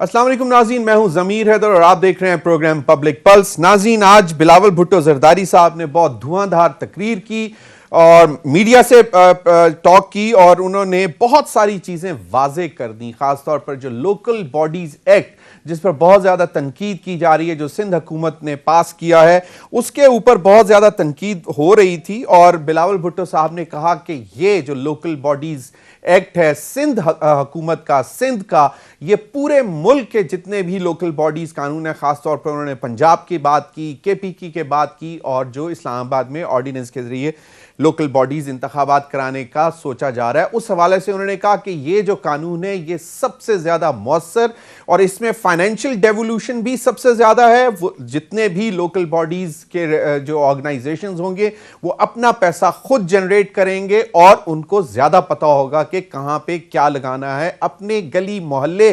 अस्सलाम वालेकुम नाज़रीन, मैं हूं ज़मीर हैदर और आप देख रहे हैं प्रोग्राम पब्लिक पल्स। नाज़रीन, आज बिलावल भुट्टो ज़रदारी साहब ने बहुत धुआंधार तकरीर की और मीडिया से टॉक की और उन्होंने बहुत सारी चीज़ें वाज़े कर दी। ख़ासतौर पर जो लोकल बॉडीज़ एक्ट जिस पर बहुत ज़्यादा तनकीद की जा रही है, जो सिंध हुकूमत ने पास किया है, उसके ऊपर बहुत ज़्यादा तनकीद हो रही थी और बिलावल भुट्टो साहब ने कहा कि ये जो लोकल बॉडीज़ एक्ट है सिंध हुकूमत का, सिंध का, ये पूरे मुल्क के जितने भी लोकल बॉडीज़ कानून है, ख़ासतौर पर उन्होंने पंजाब की बात की, KPK की बात की और जो इस्लामाबाद में ऑर्डिनेंस के ज़रिए लोकल बॉडीज़ इंतखाबात कराने का सोचा जा रहा है, उस हवाले से उन्होंने कहा कि ये जो कानून है ये सबसे ज़्यादा मौसर और इसमें फाइनेंशियल डेवोल्यूशन भी सबसे ज़्यादा है। वो जितने भी लोकल बॉडीज़ के जो ऑर्गेनाइजेशंस होंगे वो अपना पैसा खुद जनरेट करेंगे और उनको ज़्यादा पता होगा कि कहाँ पे क्या लगाना है, अपने गली मोहल्ले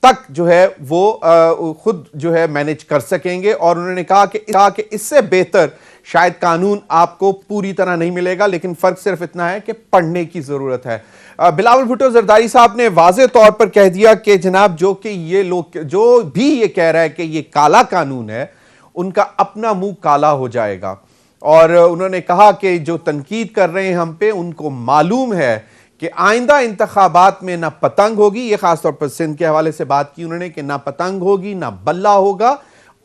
तक जो है वो खुद जो है मैनेज कर सकेंगे। और उन्होंने कहा कि इससे बेहतर शायद कानून आपको पूरी तरह नहीं मिलेगा, लेकिन फर्क सिर्फ इतना है कि पढ़ने की जरूरत है। बिलावल भुट्टो ज़रदारी साहब ने वाज़े तौर पर कह दिया कि जनाब जो कि ये लोग जो भी ये कह रहा है कि ये काला कानून है, उनका अपना मुंह काला हो जाएगा। और उन्होंने कहा कि जो तनकीद कर रहे हैं हम पे, उनको मालूम है कि आइंदा इंतखाबात में ना पतंग होगी, ये खासतौर पर सिंध के हवाले से बात की उन्होंने कि ना पतंग होगी ना बल्ला होगा,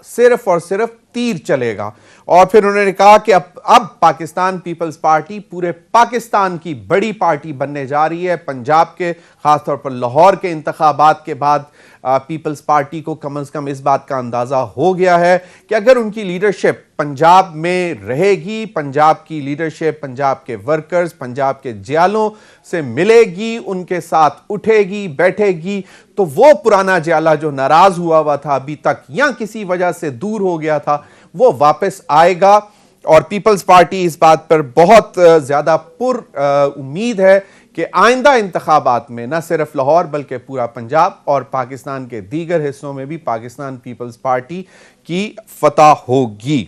सिर्फ और सिर्फ तीर चलेगा। और फिर उन्होंने कहा कि अब पाकिस्तान पीपल्स पार्टी पूरे पाकिस्तान की बड़ी पार्टी बनने जा रही है। पंजाब के खासतौर पर लाहौर के इंतखाबात के बाद पीपल्स पार्टी को कम से कम इस बात का अंदाजा हो गया है कि अगर उनकी लीडरशिप पंजाब में रहेगी, पंजाब की लीडरशिप पंजाब के वर्कर्स, पंजाब के जियालों से मिलेगी, उनके साथ उठेगी बैठेगी, तो वो पुराना जियाला जो नाराज हुआ था अभी तक या किसी वजह से दूर हो गया था, वो वापस आएगा। और पीपल्स पार्टी इस बात पर बहुत ज्यादा उम्मीद है कि आइंदा इंतखाबात में न सिर्फ लाहौर बल्कि पूरा पंजाब और पाकिस्तान के दीगर हिस्सों में भी पाकिस्तान पीपल्स पार्टी की फतह होगी।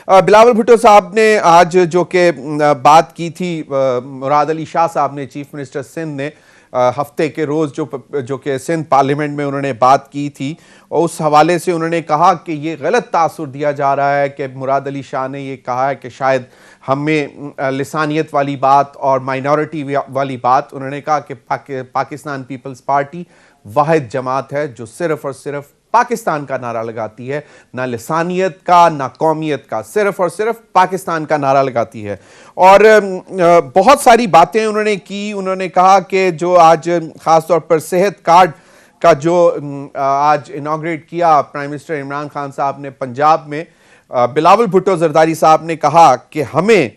बिलावल भुट्टो साहब ने आज जो कि बात की थी, मुराद अली शाह साहब ने, चीफ मिनिस्टर सिंध ने हफ्ते के रोज़ जो कि सिंध पार्लियामेंट में उन्होंने बात की थी, और उस हवाले से उन्होंने कहा कि ये गलत तासुर दिया जा रहा है कि मुराद अली शाह ने ये कहा है कि शायद हमें लिसानियत वाली बात और माइनॉरिटी वाली बात, उन्होंने कहा कि पाकिस्तान पीपल्स पार्टी वाहिद जमात है जो सिर्फ और सिर्फ पाकिस्तान का नारा लगाती है, ना लिसानियत का ना कौमियत का, सिर्फ और सिर्फ पाकिस्तान का नारा लगाती है। और बहुत सारी बातें उन्होंने की। उन्होंने कहा कि जो आज ख़ास तौर पर सेहत कार्ड का जो आज इनॉग्रेट किया प्राइम मिनिस्टर इमरान खान साहब ने पंजाब में, बिलावल भुट्टो ज़रदारी साहब ने कहा कि हमें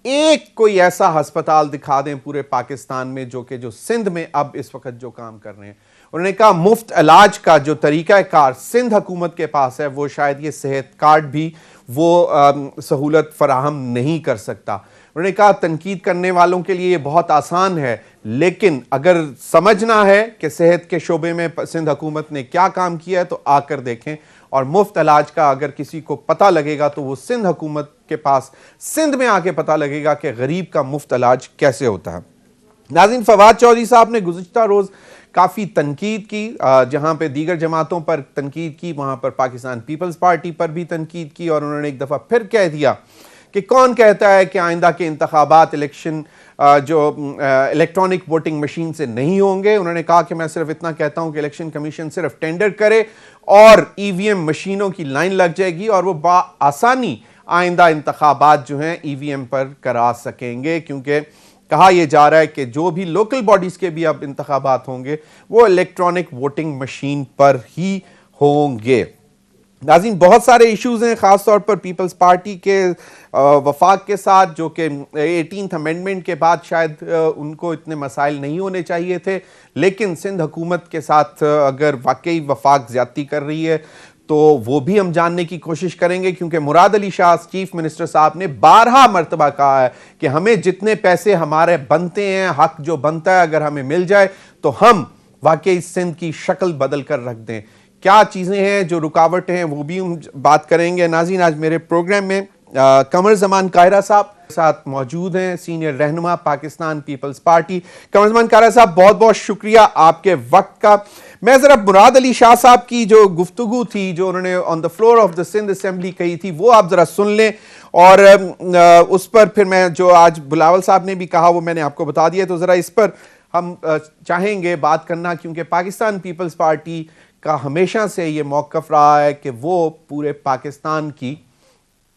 एक कोई ऐसा अस्पताल दिखा दें पूरे पाकिस्तान में जो सिंध में अब इस वक्त जो काम कर रहे हैं। उन्होंने कहा मुफ्त इलाज का जो तरीका कार सिंध हुकूमत के पास है, वो शायद ये सेहत कार्ड भी वो सहूलत फराहम नहीं कर सकता। उन्होंने कहा तनकीद करने वालों के लिए ये बहुत आसान है, लेकिन अगर समझना है कि सेहत के शोबे में सिंध हुकूमत ने क्या काम किया है तो आकर देखें। और मुफ्त इलाज का अगर किसी को पता लगेगा तो वो सिंध हुकूमत के पास सिंध में आके पता लगेगा कि गरीब का मुफ्त इलाज कैसे होता है। नाज़रीन, फवाद चौधरी साहब ने गुज़िश्ता रोज़ काफ़ी तनकीद की, जहाँ पे दीगर जमातों पर तनकीद की, वहाँ पर पाकिस्तान पीपल्स पार्टी पर भी तनकीद की। और उन्होंने एक दफ़ा फिर कह दिया कि कौन कहता है कि आइंदा के इंतखाबात इलेक्शन जो इलेक्ट्रॉनिक वोटिंग मशीन से नहीं होंगे। उन्होंने कहा कि मैं सिर्फ इतना कहता हूं कि इलेक्शन कमीशन सिर्फ टेंडर करे और EVM मशीनों की लाइन लग जाएगी और वो आसानी आइंदा इंतखाबात जो हैं EVM पर करा सकेंगे, क्योंकि कहा यह जा रहा है कि जो भी लोकल बॉडीज के भी अब इंतखाबात होंगे वो इलेक्ट्रॉनिक वोटिंग मशीन पर ही होंगे। नाज़रीन, बहुत सारे इश्यूज हैं, ख़ास तौर पर पीपल्स पार्टी के वफाक के साथ, जो कि 18th अमेंडमेंट के बाद शायद उनको इतने मसाइल नहीं होने चाहिए थे, लेकिन सिंध हुकूमत के साथ अगर वाकई वफाक ज़्यादती कर रही है तो वो भी हम जानने की कोशिश करेंगे, क्योंकि मुराद अली शाह चीफ मिनिस्टर साहब ने 12 मरतबा कहा है कि हमें जितने पैसे हमारे बनते हैं, हक जो बनता है अगर हमें मिल जाए तो हम वाकई सिंध की शक्ल बदल कर रख दें। क्या चीज़ें हैं जो रुकावटें हैं वो भी हम बात करेंगे। नाज़रीन, आज मेरे प्रोग्राम में कमर जमान काहिरा साहब साथ मौजूद हैं सीनियर रहनुमा पाकिस्तान पीपल्स पार्टी कमर उस्मान कारा साहब, बहुत बहुत शुक्रिया आपके वक्त का। मैं जरा मुराद अली शाह साहब की जो गुफ्तगू थी, जो उन्होंने on the floor of the Sindh assembly कही थी, वो आप जरा सुन लें और उस पर फिर मैं जो आज बिलावल साहब ने भी कहा वो मैंने आपको बता दिया, तो जरा इस पर हम चाहेंगे बात करना, क्योंकि पाकिस्तान पीपल्स पार्टी का हमेशा से ये मौक़िफ़ रहा है कि वो पूरे पाकिस्तान की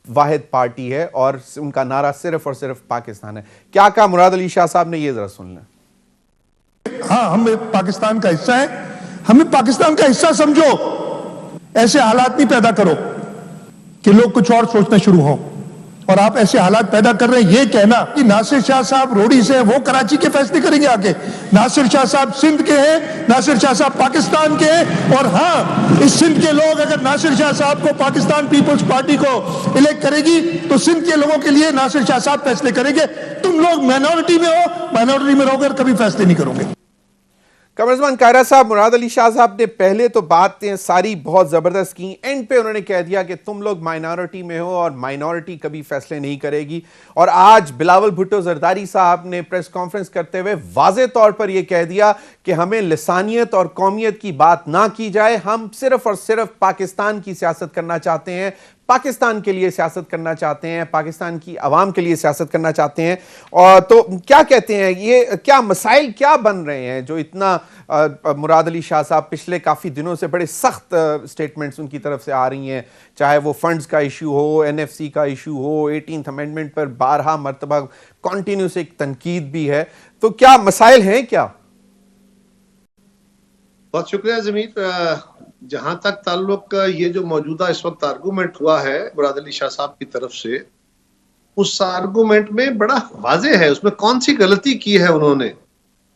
वाहिद पार्टी है और उनका नारा सिर्फ और सिर्फ पाकिस्तान है। क्या कहा मुराद अली शाह साहब ने, ये जरा सुन लें। हाँ, हम पाकिस्तान का हिस्सा है, हमें पाकिस्तान का हिस्सा समझो। ऐसे हालात नहीं पैदा करो कि लोग कुछ और सोचना शुरू हो, और आप ऐसे हालात पैदा कर रहे हैं। ये कहना कि नासिर शाह साहब रोडी से हैं, वो कराची के फैसले करेंगे आके। नासिर शाह साहब सिंध के हैं, नासिर शाह साहब पाकिस्तान के हैं। और हाँ, इस सिंध के लोग अगर नासिर शाह साहब को पाकिस्तान पीपल्स पार्टी को इलेक्ट करेगी तो सिंध के लोगों के लिए नासिर शाह साहब फैसले करेंगे। तुम लोग माइनॉरिटी में हो, माइनॉरिटी में रहोगे, कभी फैसले नहीं करोगे। कमर उस्मान कायरा साहब, मुराद अली शाह साहब ने पहले तो बातें सारी बहुत ज़बरदस्त की, एंड पे उन्होंने कह दिया कि तुम लोग माइनॉरिटी में हो और माइनॉरिटी कभी फैसले नहीं करेगी। और आज बिलावल भुट्टो जरदारी साहब ने प्रेस कॉन्फ्रेंस करते हुए वाज़े तौर पर यह कह दिया कि हमें लिसानियत और कौमियत की बात ना की जाए, हम सिर्फ और सिर्फ पाकिस्तान की सियासत करना चाहते हैं, पाकिस्तान के लिए सियासत करना चाहते हैं, पाकिस्तान की आवाम के लिए सियासत करना चाहते हैं। और तो क्या कहते हैं, ये क्या मसाइल क्या बन रहे हैं जो इतना मुराद अली शाह साहब पिछले काफ़ी दिनों से बड़े सख्त स्टेटमेंट्स उनकी तरफ से आ रही हैं, चाहे वो फंड्स का इशू हो, एनएफसी का इशू हो, 18th अमेंडमेंट पर 12 मरतबा कॉन्टीन्यूस एक तनकीद भी है, तो क्या मसाइल हैं क्या? बहुत शुक्रिया ज़मीर। जहां तक ताल्लुक ये जो मौजूदा इस वक्त आर्गूमेंट हुआ है मुराद अली शाह साहब की तरफ से, उस आर्गूमेंट में बड़ा वाज़े है उसमें कौन सी गलती की है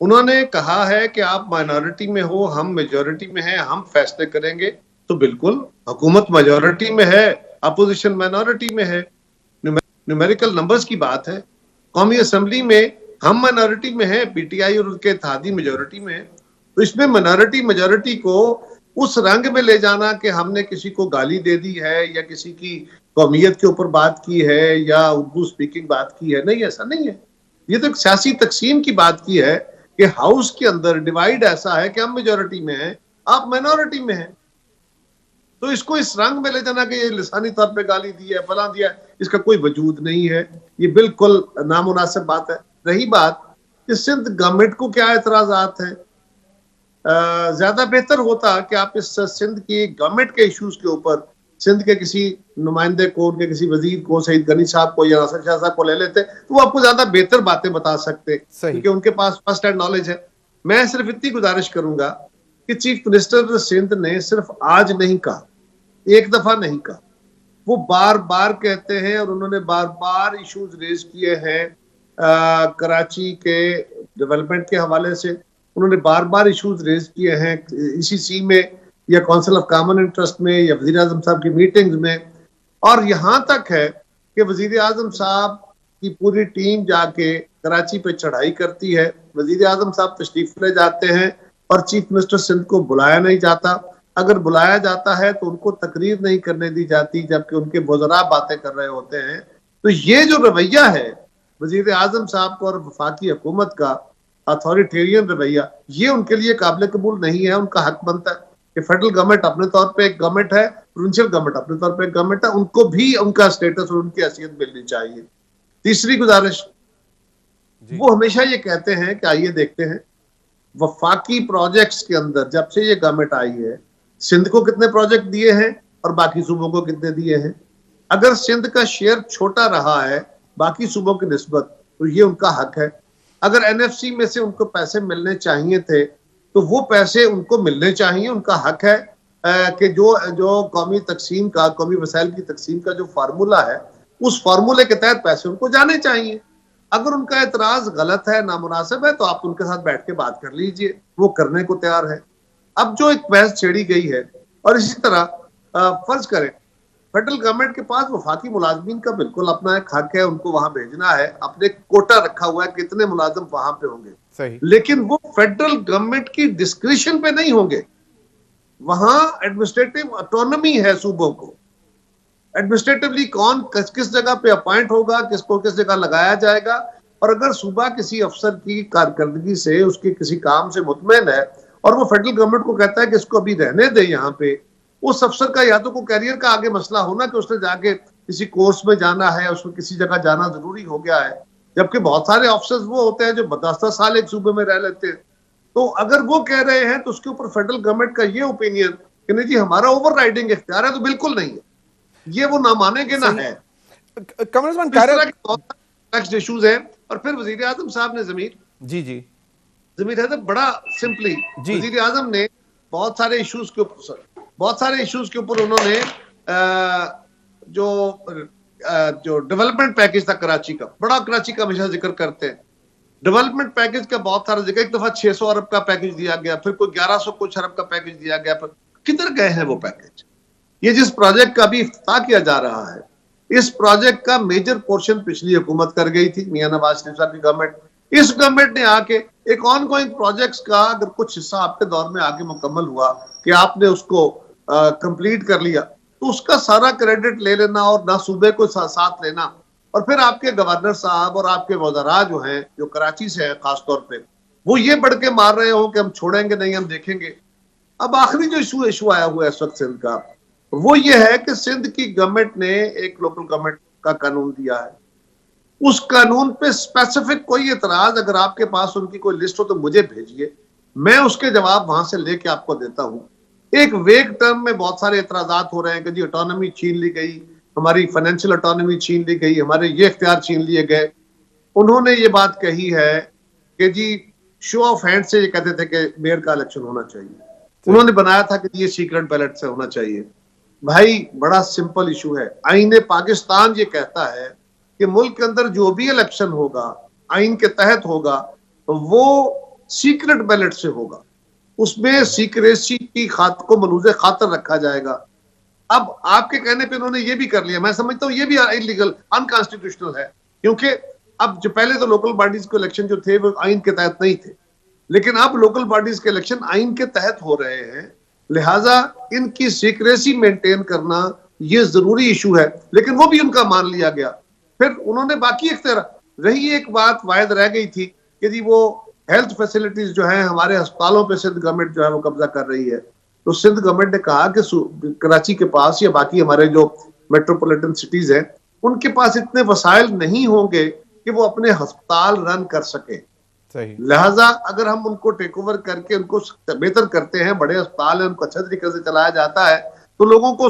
उन्होंने कहा है कि आप माइनॉरिटी में हो, हम मेजॉरिटी में हैं, हम फैसले करेंगे। तो बिल्कुल, हुकूमत मेजॉरिटी में है, अपोजिशन माइनॉरिटी में है, न्यूमेरिकल नंबर्स की बात है। कौमी असेंबली में हम माइनॉरिटी में हैं, पीटीआई और उसके इत्तेहादी मेजॉरिटी में है। तो इसमें माइनॉरिटी मेजॉरिटी को उस रंग में ले जाना कि हमने किसी को गाली दे दी है या किसी की कौमियत के ऊपर बात की है या उर्दू स्पीकिंग बात की है, नहीं, ऐसा नहीं है। ये तो एक सियासी तकसीम की बात की है कि हाउस के अंदर डिवाइड ऐसा है कि हम मेजॉरिटी में हैं, आप माइनॉरिटी में हैं। तो इसको इस रंग में ले जाना कि ये लिसानी तौर पे गाली दी है, फलां दिया है, इसका कोई वजूद नहीं है। ये बिल्कुल नामुनासिब बात है। रही बात कि सिंध गवर्नमेंट को क्या एतराजात है, ज्यादा बेहतर होता कि आप इस सिंध की गवर्नमेंट के इश्यूज के ऊपर सिंध के किसी नुमाइंदे को, उनके किसी वजीर को, सईद गनी साहब को या नासिर शाह साहब को ले लेते, तो वो आपको ज्यादा बेहतर बातें बता सकते, क्योंकि उनके पास फर्स्ट हैंड नॉलेज है। मैं सिर्फ इतनी गुजारिश करूंगा कि चीफ मिनिस्टर सिंध ने सिर्फ आज नहीं कहा, एक दफा नहीं कहा, वो बार बार कहते हैं और उन्होंने बार बार इश्यूज रेज किए हैं। कराची के डेवलपमेंट के हवाले से उन्होंने बार बार इश्यूज रेज किए हैं, ईसीसी में या काउंसिल ऑफ कॉमन इंटरेस्ट में या वजीर आजम साहब की मीटिंग्स में। और यहाँ तक है कि वजीर आजम साहब की पूरी टीम जाके कराची पे चढ़ाई करती है, वजीर आजम साहब तशरीफ ले जाते हैं और चीफ मिनिस्टर सिंध को बुलाया नहीं जाता। अगर बुलाया जाता है तो उनको तकरीर नहीं करने दी जाती, जबकि उनके वज़रा बातें कर रहे होते हैं। तो ये जो रवैया है वजीर आजम साहब का और वफाकी हुकूमत का, अथॉरिटेरियन रवैया, ये उनके लिए काबिल कबूल नहीं है। उनका हक बनता है कि फेडरल गवर्नमेंट अपने तौर पे एक गवर्नमेंट है, प्रोविंशियल गवर्नमेंट अपने तौर पे एक गवर्नमेंट है, उनको भी उनका स्टेटस और उनकी हैसियत मिलनी चाहिए। तीसरी गुजारिश, वो हमेशा ये कहते हैं कि आइए देखते हैं वफाकी प्रोजेक्ट्स के अंदर जब से ये गवर्नमेंट आई है सिंध को कितने प्रोजेक्ट दिए हैं और बाकी सूबों को कितने दिए हैं। अगर सिंध का शेयर छोटा रहा है बाकी सूबों की निस्बत, तो ये उनका हक है। अगर एनएफसी में से उनको पैसे मिलने चाहिए थे तो वो पैसे उनको मिलने चाहिए, उनका हक है कि जो कौमी तकसीम का, कौमी वसाइल की तकसीम का जो फार्मूला है, उस फार्मूले के तहत पैसे उनको जाने चाहिए। अगर उनका एतराज गलत है, नामुनासिब है, तो आप उनके साथ बैठ के बात कर लीजिए, वो करने को तैयार है। अब जो एक बहस छेड़ी गई है, और इसी तरह फर्ज करें फेडरल गवर्नमेंट के पास वफाकी मुलाजमीन का बिल्कुल अपना एक हक है, उनको वहां भेजना है, अपने कोटा रखा हुआ है कितने मुलाजिम वहां पे होंगे, सही। लेकिन वो फेडरल गवर्नमेंट की डिस्क्रिशन पे नहीं होंगे, वहां एडमिनिस्ट्रेटिव ऑटोनॉमी है सूबों को, एडमिनिस्ट्रेटिवली कौन किस जगह पे अपॉइंट होगा, किसको किस जगह लगाया जाएगा। और अगर सूबा किसी अफसर की कारकर्दगी से, उसके किसी काम से मुतमैन है और वो फेडरल गवर्नमेंट को कहता है कि इसको अभी रहने दे यहाँ पे, उस अफसर का या तो कोई कैरियर का आगे मसला होना कि उसने जाके किसी कोर्स में जाना है, उसको किसी जगह जाना जरूरी हो गया है, जबकि बहुत सारे ऑफिसर्स वो होते हैं जो 10-10 साल एक सूबे में रह लेते हैं। तो अगर वो कह रहे हैं तो उसके ऊपर फेडरल गवर्नमेंट का ये ओपिनियन कि नहीं जी हमारा ओवर राइडिंग इख्तियार है, तो बिल्कुल नहीं है, ये वो ना मानेंगे ना है। कमर उस्मान इस तरह के बहुत नेक्स्ट इश्यूज हैं। और फिर वजीर आजम साहब ने जमीर हैदर बड़ा सिंपली वजीर आजम ने बहुत सारे इश्यूज के ऊपर उन्होंने जो डेवलपमेंट पैकेज था कराची का, बड़ा कराची का हमेशा जिक्र करते हैं। डेवलपमेंट पैकेज का बहुत सारा जिक्र, एक दफा 600 अरब का पैकेज दिया गया, फिर कोई 1100 कुछ अरब का पैकेज दिया गया, फिर किधर गए हैं वो पैकेज? ये जिस प्रोजेक्ट का अभी इफ्तिताह किया जा रहा है, इस प्रोजेक्ट का मेजर पोर्शन पिछली हुकूमत कर गई थी, मियां नवाज शरीफ साहब की गवर्नमेंट। इस गवर्नमेंट ने आके एक ऑनगोइंग प्रोजेक्ट्स का अगर कुछ हिस्सा आपके दौर में आके मुकम्मल हुआ कि आपने उसको कंप्लीट कर लिया, तो उसका सारा क्रेडिट ले लेना और ना सूबे को साथ लेना, और फिर आपके गवर्नर साहब और आपके वज़रा जो हैं, जो कराची से हैं खास तौर पे, वो ये बढ़ के मार रहे हो कि हम छोड़ेंगे नहीं, हम देखेंगे। अब आखिरी जो इशू आया हुआ है इस वक्त सिंध का, वो ये है कि सिंध की गवर्नमेंट ने एक लोकल गवर्नमेंट का कानून दिया है। उस कानून पे स्पेसिफिक कोई एतराज अगर आपके पास उनकी कोई लिस्ट हो तो मुझे भेजिए, मैं उसके जवाब वहां से लेके आपको देता हूं। एक वेग टर्म में बहुत सारे एतराजात हो रहे हैं कि जी ऑटोनॉमी छीन ली गई, हमारी फाइनेंशियल ऑटोनॉमी छीन ली गई, हमारे ये इख्तियार छीन लिए गए। उन्होंने ये बात कही है कि जी शो ऑफ हैंड से ये कहते थे कि मेयर का इलेक्शन होना चाहिए, उन्होंने बनाया था कि ये सीक्रेट बैलेट से होना चाहिए। भाई बड़ा सिंपल इशू है, आईन पाकिस्तान ये कहता है कि मुल्क के अंदर जो भी इलेक्शन होगा आईन के तहत होगा, वो सीक्रेट बैलेट से होगा, उसमें सीक्रेसी की को मलूज़े खातर रखा जाएगा। अब आपके कहने पे उन्होंने ये भी कर लिया, मैं समझता हूँ ये भी इलीगल, अनकॉन्स्टिट्यूशनल है, क्योंकि अब जो पहले तो लोकल बॉडीज के इलेक्शन जो थे वो आईन के तहत नहीं थे, लेकिन अब लोकल बॉडीज के इलेक्शन आईन के तहत हो रहे हैं, लिहाजा इनकी सीक्रेसी मेंटेन करना ये जरूरी इशू है, लेकिन वो भी उनका मान लिया गया। फिर उन्होंने बाकी इख्तियार, रही एक बात वायद रह गई थी कि जी वो हेल्थ फैसिलिटीज जो है हमारे अस्पतालों पे सिंध गवर्नमेंट जो है वो कब्जा कर रही है। तो सिंध गवर्नमेंट ने कहा कि कराची के पास या बाकी हमारे जो मेट्रोपॉलिटन सिटीज हैं उनके पास इतने वसाइल नहीं होंगे कि वो अपने अस्पताल रन कर सके, लिहाजा अगर हम उनको टेक ओवर करके उनको बेहतर करते हैं, बड़े अस्पताल है, उनको अच्छे तरीके से चलाया जाता है, तो लोगों को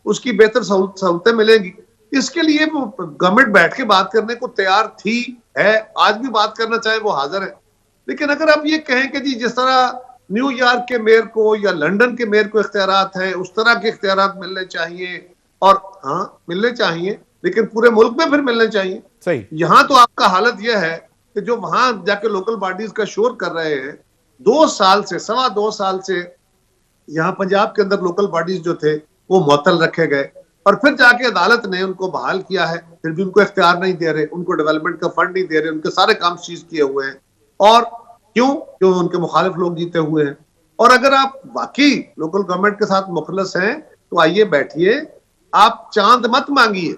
उसकी बेहतर सहूलतें मिलेंगी। इसके लिए वो गवर्नमेंट बैठ के बात करने को तैयार थी, है, आज भी बात करना चाहे वो हाजिर है। लेकिन अगर आप ये कहें कि जी जिस तरह न्यूयॉर्क के मेयर को या लंदन के मेयर को इख्तियारात हैं, उस तरह के इख्तियारात मिलने चाहिए, और हाँ मिलने चाहिए, लेकिन पूरे मुल्क में फिर मिलने चाहिए। सही। यहाँ तो आपका हालत यह है कि जो वहां जाके लोकल बॉडीज का शोर कर रहे हैं, 2 साल से, 2.25 साल से यहाँ पंजाब के अंदर लोकल बॉडीज जो थे वो मुअत्तल रखे गए, और फिर जाके अदालत ने उनको बहाल किया है, फिर भी उनको इख्तियार नहीं दे रहे, उनको डेवलपमेंट का फंड नहीं दे रहे, उनके सारे काम सीज किए हुए हैं। और क्यों उनके मुखालिफ लोग जीते हुए हैं। और अगर आप वाकई लोकल गवर्नमेंट के साथ मुखलस हैं तो आइए बैठिए, आप चांद मत मांगिए,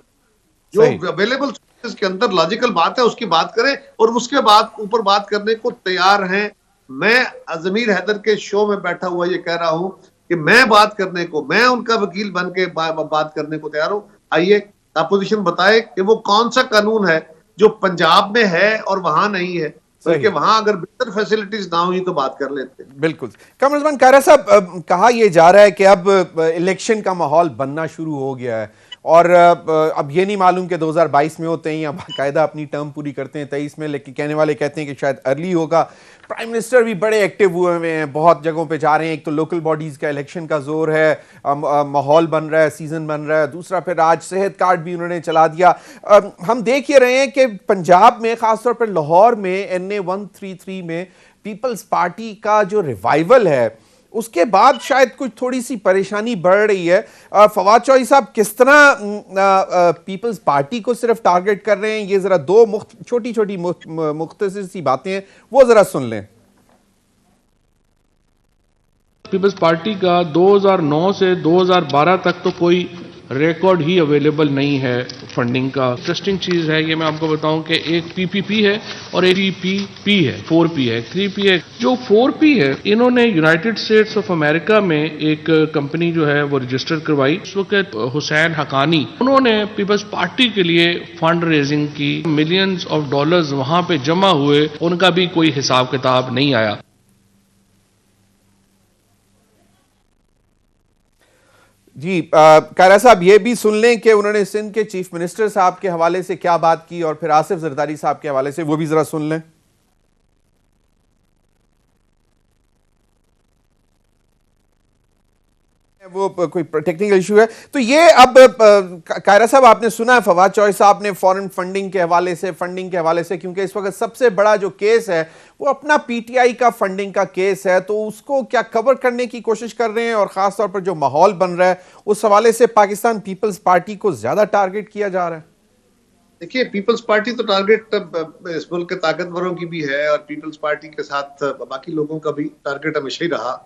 जो अवेलेबल के अंदर लॉजिकल बात है उसकी बात करें, और उसके बाद ऊपर बात करने को तैयार हैं। मैं जमीर हैदर के शो में बैठा हुआ ये कह रहा हूं कि मैं बात करने को, मैं उनका वकील बन के बात करने को तैयार हूं। आइए अपोजिशन बताए कि वो कौन सा कानून है जो पंजाब में है और वहां नहीं है, बल्कि वहां अगर बेहतर फैसिलिटीज ना हुई तो बात कर लेते हैं। बिल्कुल। कमर उस्मान कारा साहब, कहा यह जा रहा है कि अब इलेक्शन का माहौल बनना शुरू हो गया है, और अब ये नहीं मालूम कि 2022 में होते हैं या बाकायदा अपनी टर्म पूरी करते हैं 23 में, लेकिन कहने वाले कहते हैं कि शायद अर्ली होगा। प्राइम मिनिस्टर भी बड़े एक्टिव हुए हुए हैं, बहुत जगहों पे जा रहे हैं। एक तो लोकल बॉडीज़ का इलेक्शन का जोर है, माहौल बन रहा है, सीजन बन रहा है, दूसरा फिर आज सेहत कार्ड भी उन्होंने चला दिया। हम देख ये रहे हैं कि पंजाब में ख़ासतौर पर लाहौर में NA 133 में पीपल्स पार्टी का जो रिवाइवल है, उसके बाद शायद कुछ थोड़ी सी परेशानी बढ़ रही है। फवाद चौधरी साहब, किस तरह पीपल्स पार्टी को सिर्फ टारगेट कर रहे हैं, ये जरा दो छोटी छोटी मुख्तसर सी बातें हैं, वो जरा सुन लें। पीपल्स पार्टी का 2009 से 2012 तक तो कोई रिकॉर्ड ही अवेलेबल नहीं है फंडिंग का। इंटरेस्टिंग चीज है ये, मैं आपको बताऊं कि एक पीपीपी है और एक पीपीपी है, 4P है, 3P है। जो 4P है, इन्होंने यूनाइटेड स्टेट्स ऑफ अमेरिका में एक कंपनी जो है वो रजिस्टर करवाई। उस वक्त हुसैन हकानी उन्होंने पीपल्स पार्टी के लिए फंड रेजिंग की, मिलियंस ऑफ डॉलर्स वहां पे जमा हुए, उनका भी कोई हिसाब किताब नहीं आया। जी कायरा साहब, ये भी सुन लें कि उन्होंने सिंध के चीफ मिनिस्टर साहब के हवाले से क्या बात की और फिर आसिफ जरदारी साहब के हवाले से वो भी जरा सुन लें। वो कोई टेक्निकल इशू है तो ये अब कायरा साहब, आपने सुना है फवाद चौधरी साहब ने फॉरेन फंडिंग के हवाले से, क्योंकि इस वक्त सबसे बड़ा जो केस है वो अपना पीटीआई का फंडिंग का केस है, तो उसको क्या कवर करने की कोशिश कर रहे हैं और खास तौर पर जो माहौल बन रहा है उस हवाले से पाकिस्तान पीपल्स पार्टी को ज्यादा टारगेट किया जा रहा है। देखिए, पीपल्स पार्टी तो टारगेट इस मुल्क के ताकतवरों की भी है और पीपल्स पार्टी के साथ बाकी लोगों का भी टारगेट हमेशा ही रहा।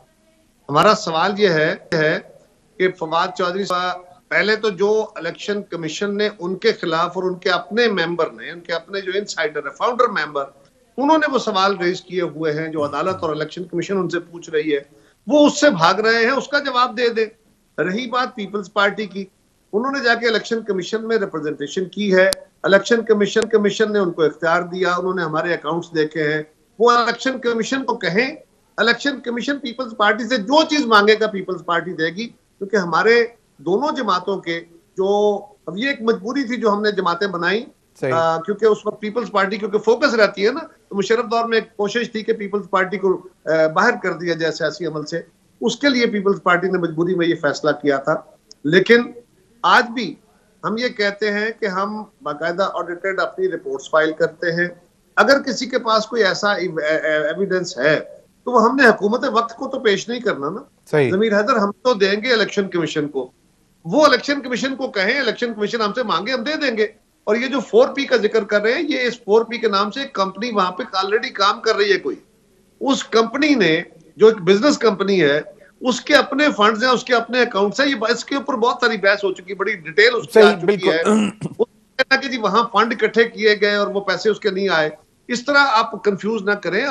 हमारा सवाल ये है कि फवाद चौधरी साहब, पहले तो जो इलेक्शन कमीशन ने उनके खिलाफ और उनके अपने मेंबर ने, उनके अपने जो इनसाइडर है, फाउंडर मेंबर, उन्होंने वो सवाल रेज किए हुए हैं जो अदालत और इलेक्शन कमीशन उनसे पूछ रही है, वो उससे भाग रहे हैं, उसका जवाब दे दे। रही बात पीपल्स पार्टी की, उन्होंने जाके इलेक्शन कमीशन में रिप्रेजेंटेशन की है, इलेक्शन कमीशन ने उनको इख्तियार दिया, उन्होंने हमारे अकाउंट्स देखे हैं, वो इलेक्शन कमीशन को कहें, इलेक्शन कमीशन पीपल्स पार्टी से जो चीज मांगेगा पीपल्स पार्टी देगी, क्योंकि हमारे दोनों जमातों के जो, अब ये एक मजबूरी थी जो हमने जमातें बनाई, क्योंकि उस वक्त पीपल्स पार्टी क्योंकि फोकस रहती है ना, तो मुशर्रफ दौर में एक कोशिश थी कि पीपल्स पार्टी को बाहर कर दिया जाए सियासी अमल से, उसके लिए पीपल्स पार्टी ने मजबूरी में ये फैसला किया था। लेकिन आज भी हम ये कहते हैं कि हम बाकायदा ऑडिटेड अपनी रिपोर्ट्स फाइल करते हैं, अगर किसी के पास कोई ऐसा एविडेंस है तो वो हमने हुकूमत वक्त को तो पेश नहीं करना ना। ज़मीर हैदर हम तो देंगे इलेक्शन कमीशन को, वो इलेक्शन कमीशन को कहें, इलेक्शन कमीशन हमसे मांगे, हम दे देंगे। और ये जो 4P का जिक्र कर रहे हैं, ये इस 4P के नाम से एक कंपनी वहां पे ऑलरेडी काम कर रही है कोई, उस कंपनी ने, जो एक बिजनेस कंपनी है, उसके अपने फंड्स हैं, उसके अपने अकाउंट्स हैं। ये इसके ऊपर बहुत सारी बहस हो चुकी है, बड़ी डिटेल उसकी आ चुकी है। वो कहना कि जी वहां फंड इकट्ठे किए गए और वो पैसे उसके नहीं आए, इस तरह आप कंफ्यूज ना करें।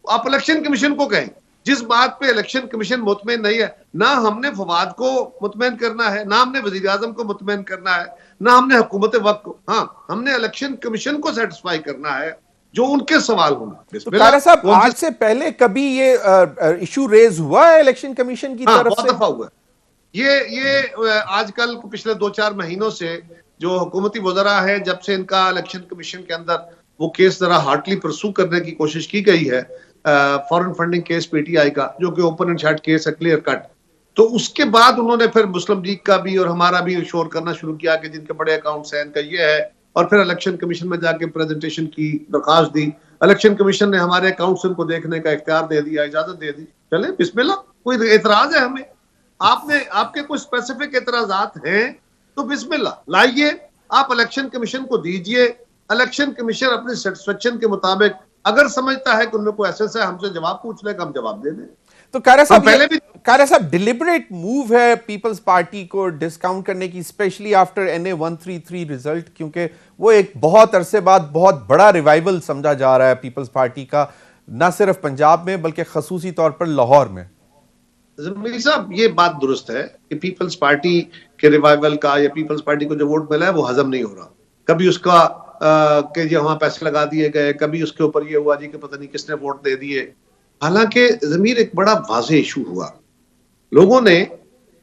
आप इलेक्शन कमीशन को कहें, जिस बात पे इलेक्शन कमीशन मुतमईन नहीं है, ना हमने फवाद को मुतमईन करना है, ना हमने वजीर आजम को मुतमईन करना है, ना हमने हुकूमत वक्त को, हाँ हमने इलेक्शन कमीशन को सेटिस्फाई करना है जो उनके सवाल होंगे। तो कारा साहब, आज से पहले कभी ये इशू रेज हुआ है इलेक्शन कमीशन की तरफ से? बहुत दफा हुआ है ये आजकल पिछले 2-4 महीनों से जो हुकूमती वज़रा है, जब से इनका इलेक्शन कमीशन के अंदर वो केस जरा हार्डली परसू करने की कोशिश की गई है, फॉरेन फंडिंग केस पीटीआई का, जो कि ओपन एंड शट केस है, क्लियर कट, तो उसके बाद उन्होंने फिर मुस्लिम लीग का भी और हमारा भी शोर करना शुरू किया कि जिनके बड़े अकाउंट्स हैं इनका ये है, और फिर इलेक्शन कमीशन में जाके प्रेजेंटेशन की दरखास्त दी, इलेक्शन कमीशन ने हमारे अकाउंट्स उनको देखने का इख्तियार दे दिया, इजाजत दे दी, चले बिस्मिल्लाह, कोई एतराज है हमें? आपके कोई स्पेसिफिक एतराजात हैं तो बिस्मिल्लाह लाइए, आप इलेक्शन कमीशन को दीजिए, इलेक्शन कमीशन अपने सेटिस्फेक्शन के मुताबिक अगर समझता है कि उनमें कोई ऐसा है हमसे जवाब पूछ लेगा, हम जवाब दे दें। तो कारा साहब डिलिबरेट मूव है पीपल्स पार्टी को डिस्काउंट करने की, स्पेशली आफ्टर NA 133 रिजल्ट, क्योंकि वो एक बहुत अरसे बाद बहुत बड़ा रिवाइवल समझा जा रहा है पीपल्स पार्टी का, ना सिर्फ पंजाब में बल्कि खसूसी तौर पर लाहौर में। ज़मीर साहब, ये बात दुरुस्त है कि पीपल्स पार्टी के रिवाइवल का या पीपल्स पार्टी को जो वोट मिला है वो हजम नहीं हो रहा। कभी उसका कि जी वहां पैसे लगा दिए गए, कभी उसके ऊपर ये हुआ जी कि पता नहीं किसने वोट दे दिए। हालांकि ज़मीर एक बड़ा वाज़ेह इशू हुआ, लोगों ने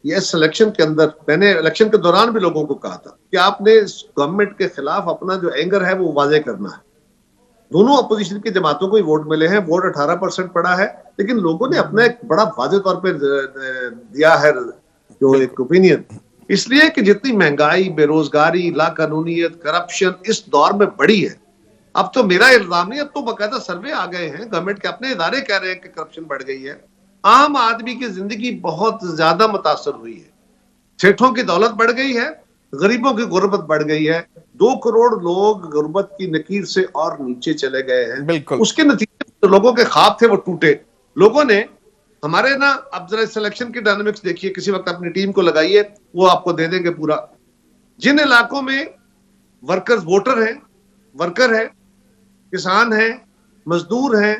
ये सिलेक्शन के अंदर, मैंने इलेक्शन के दौरान भी लोगों को कहा था कि आपने गवर्नमेंट के खिलाफ अपना जो एंगर है वो वाज़ेह करना है। दोनों अपोजिशन की जमातों को ही वोट मिले हैं, वोट 18% पड़ा है, लेकिन लोगों ने अपना एक बड़ा वाज़ेह तौर पर दिया है जो एक ओपिनियन, इसलिए कि जितनी महंगाई, बेरोजगारी, लाकानूनियत, करप्शन इस दौर में बढ़ी है। अब तो मेरा इल्जाम नहीं, अब तो बाकायदा सर्वे आ गए हैं, गवर्नमेंट के अपने इदारे कह रहे हैं कि करप्शन बढ़ गई है। आम आदमी की जिंदगी बहुत ज्यादा मुतासर हुई है, सेठों की दौलत बढ़ गई है, गरीबों की गुर्बत बढ़ गई है, 2 करोड़ लोग गुर्बत की नकीर से और नीचे चले गए हैं। उसके नतीजे लोगों के ख्वाब थे वो टूटे। लोगों ने हमारे ना, अब जरा सिलेक्शन की डायनामिक्स देखिए, किसी वक्त अपनी टीम को लगाइए, वो आपको दे देंगे पूरा, जिन इलाकों में वर्कर्स वर्कर है, किसान हैं, मजदूर हैं,